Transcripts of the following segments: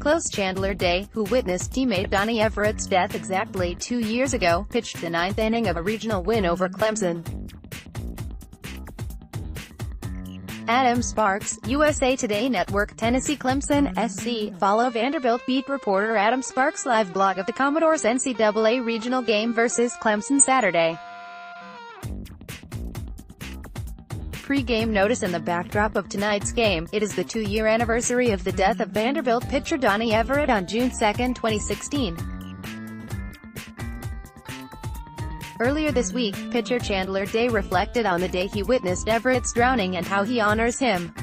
Close Chandler Day, who witnessed teammate Donny Everett's death exactly 2 years ago, pitched the ninth inning of a regional win over Clemson. Adam Sparks, USA Today Network. TennesseeCLEMSON, SC. Follow Vanderbilt beat reporter Adam Sparks' live blog of the Commodores NCAA Regional game versus Clemson Saturday. Pre-game notice. In the backdrop of tonight's game, it is the 2-year anniversary of the death of Vanderbilt pitcher Donny Everett on June 2, 2016. Earlier this week, pitcher Chandler Day reflected on the day he witnessed Everett's drowning and how he honors him.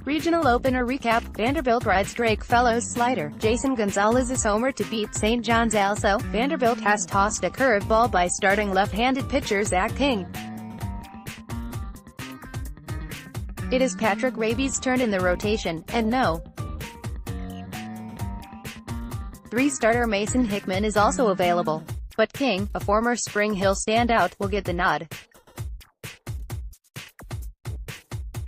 Regional opener recap. Vanderbilt rides Drake Fellow's slider. Jason Gonzalez's homer to beat St. John's. Also, Vanderbilt has tossed a curveball by starting left-handed pitcher Zach King. It is Patrick Raby's turn in the rotation, and no. 3-starter Mason Hickman is also available. But King, a former Spring Hill standout, will get the nod.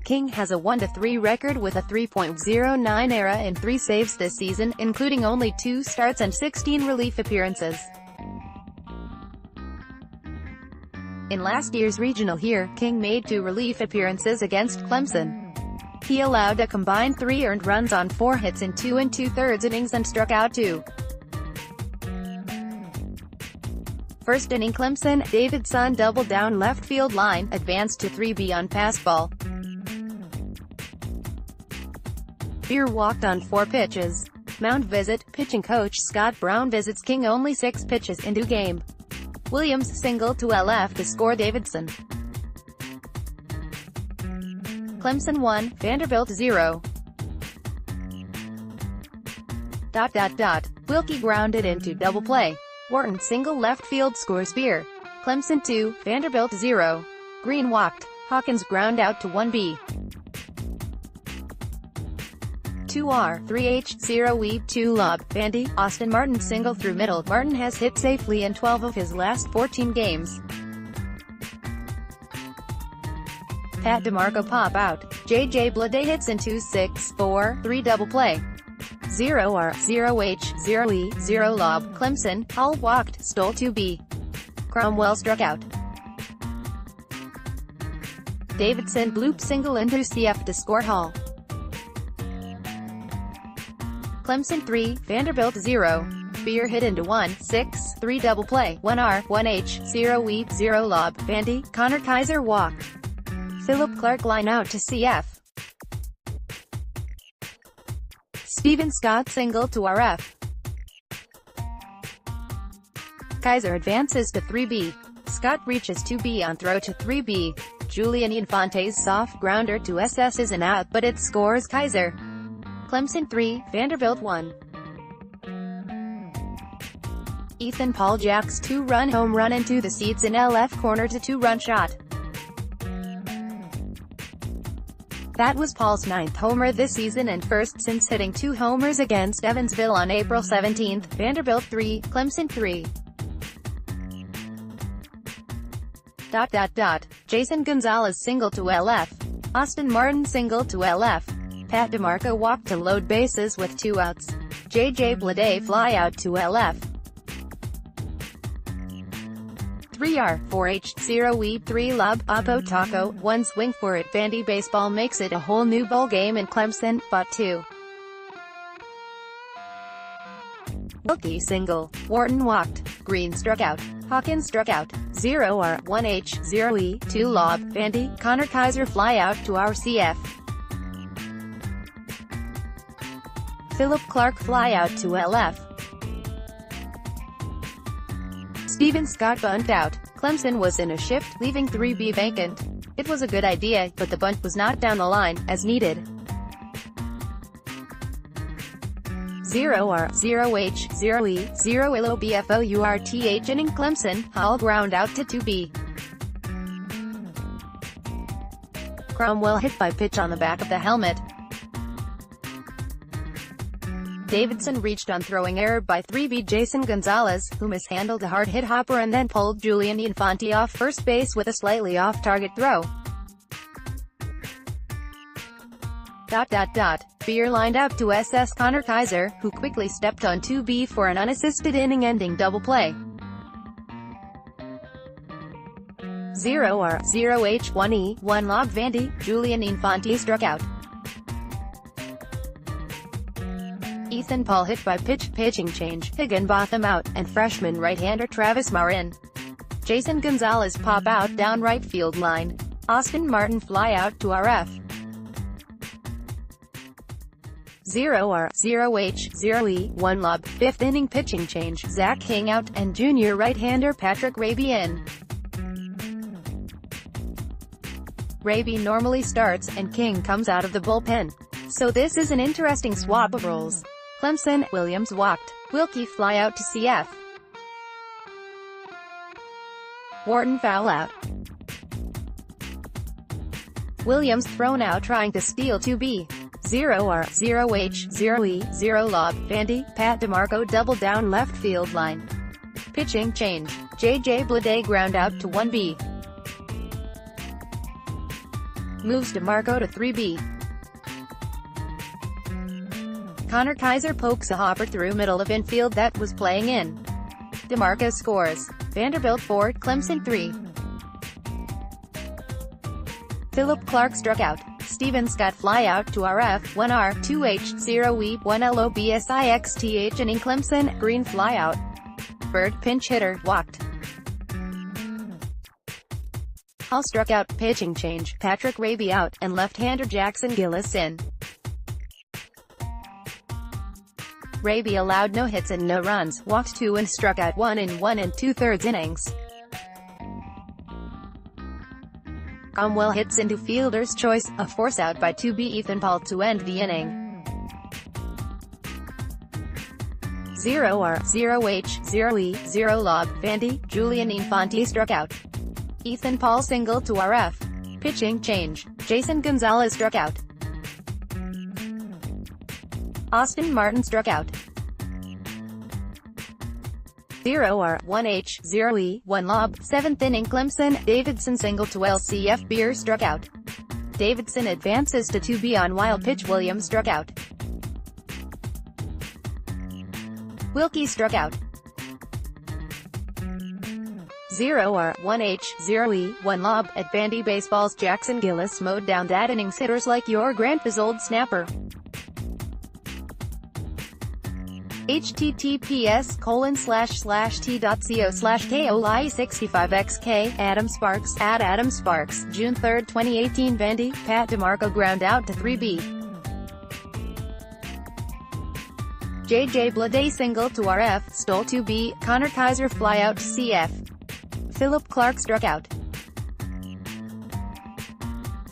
King has a 1-3 record with a 3.09 ERA and 3 saves this season, including only 2 starts and 16 relief appearances. In last year's regional here, King made 2 relief appearances against Clemson. He allowed a combined 3 earned runs on 4 hits in 2 2/3 innings and struck out 2. First inning Clemson, Davidson doubled down left field line, advanced to 3B on pass ball. Beer walked on 4 pitches. Mound visit. Pitching coach Scott Brown visits King only 6 pitches into game. Williams singled to LF to score Davidson. Clemson 1, Vanderbilt 0. Wilkie grounded into double play. Wharton single left field scores Beer. Clemson 2, Vanderbilt 0. Green walked. Hawkins ground out to 1B. 2R, 3H, 0E, 2 lob. Vandy, Austin Martin single through middle. Martin has hit safely in 12 of his last 14 games. Pat DeMarco pop out. JJ Bleday hits into 6-4-3 double play. 0R, 0H, 0E, 0 lob. Clemson, Hall walked, stole 2B. Cromwell struck out. Davidson bloop single into CF to score Hall. Clemson 3, Vanderbilt 0. Beer hit into 1-6-3 double play. 1R, 1H, 0E, 0 lob. Vandy, Connor Kaiser walked. Philip Clark line out to CF. Steven Scott single to RF. Kaiser advances to 3B. Scott reaches 2B on throw to 3B. Julian Infante's soft grounder to SS is an out, but it scores Kaiser. Clemson 3, Vanderbilt 1. Ethan Paul Jack's 2-run home run into the seats in LF corner to 2-run shot. That was Paul's 9th homer this season and first since hitting 2 homers against Evansville on April 17. Vanderbilt 3, Clemson 3. Jason Gonzalez single to LF. Austin Martin single to LF. Pat DeMarco walked to load bases with 2 outs. JJ Bleday fly out to LF. 3R, 4H, 0E, 3 lob. Oppo Taco, 1 swing for it. Vandy baseball makes it a whole new ball game in Clemson, but 2. Wilkie single. Wharton walked. Green struck out. Hawkins struck out. 0R, 1H, 0E, 2 lob. Vandy, Connor Kaiser fly out to our CF. Philip Clark fly out to LF. Steven Scott bunt out. Clemson was in a shift, leaving 3B vacant. It was a good idea, but the bunt was not down the line, as needed. 0R, 0H, 0E, 0 LOBFOURTH inning. Clemson, Hall ground out to 2B. Cromwell hit by pitch on the back of the helmet. Davidson reached on throwing error by 3B Jason Gonzalez, who mishandled a hard-hit hopper and then pulled Julian Infante off first base with a slightly off-target throw. Beer lined out to SS Connor Kaiser, who quickly stepped on 2B for an unassisted inning-ending double play. 0-0H1E1 lob Vandy, Julian Infante struck out. Ethan Paul hit by pitching change, Higginbotham out, and freshman right-hander Travis Marin. Jason Gonzalez pop out down right field line. Austin Martin fly out to RF. 0-0H0E1 lob, 5th inning pitching change, Zach King out, and junior right-hander Patrick Raby in. Raby normally starts, and King comes out of the bullpen. So this is an interesting swap of roles. Clemson, Williams walked. Wilkie fly out to CF. Wharton foul out. Williams thrown out trying to steal 2B. 0-0H0E0 lob, Vandy, Pat DeMarco double down left field line. Pitching change, JJ Bleday ground out to 1B. Moves DeMarco to 3B. Connor Kaiser pokes a hopper through middle of infield that was playing in. DeMarco scores. Vanderbilt 4, Clemson 3. Philip Clark struck out. Steven Scott fly out to RF, 1R, 2H0E, 1LOBSIXTH inning Clemson, Green fly out. Bird pinch hitter, walked. Hall struck out, pitching change, Patrick Raby out, and left-hander Jackson Gillis in. Raby allowed no hits and no runs, walked 2 and struck out 1 in 1 2/3 innings. Cromwell hits into fielder's choice, a force out by 2B Ethan Paul to end the inning. 0-0H0E0 lob, Vandy, Julian Infante struck out. Ethan Paul single to RF. Pitching change, Jason Gonzalez struck out. Austin Martin struck out. 0-1H0E1 lob, 7th inning Clemson, Davidson single to LCF Beer struck out. Davidson advances to 2B on wild pitch. Williams struck out. Wilkie struck out. 0-1H0E1 lob, at Vandy Baseball's Jackson Gillis mowed down that inning's hitters like your grandpa's old snapper. https://t.co/KOLI65XK, Adam Sparks, @Adam Sparks, June 3, 2018 Vandy, Pat DeMarco ground out to 3B. JJ Bleday single to RF, stole 2B, Connor Kaiser fly out to CF. Philip Clark struck out.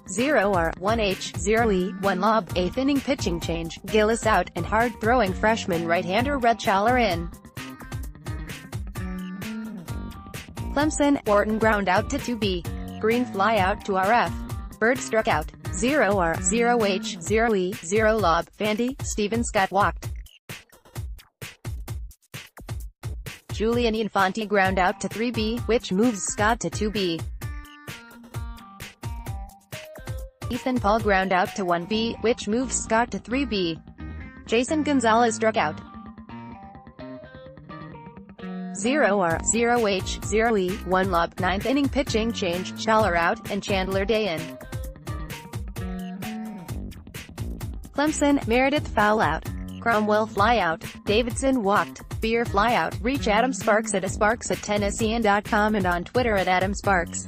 0-1H0E1 lob, 8th inning pitching change, Gillis out, and hard-throwing freshman right-hander Chandler in. Clemson, Wharton ground out to 2B. Green fly out to RF. Bird struck out. 0-0H0E0 lob, Vandy, Steven Scott walked. Julian Infante ground out to 3B, which moves Scott to 2B. Ethan Paul ground out to 1B, which moves Scott to 3B. Jason Gonzalez struck out. 0-0H0E1 lob, 9th inning pitching change, Chandler out, and Chandler day in. Clemson, Meredith foul out. Cromwell fly out. Davidson walked. Beer fly out. Reach Adam Sparks at @Sparks@TennesseeCLEMSON and on Twitter @AdamSparks.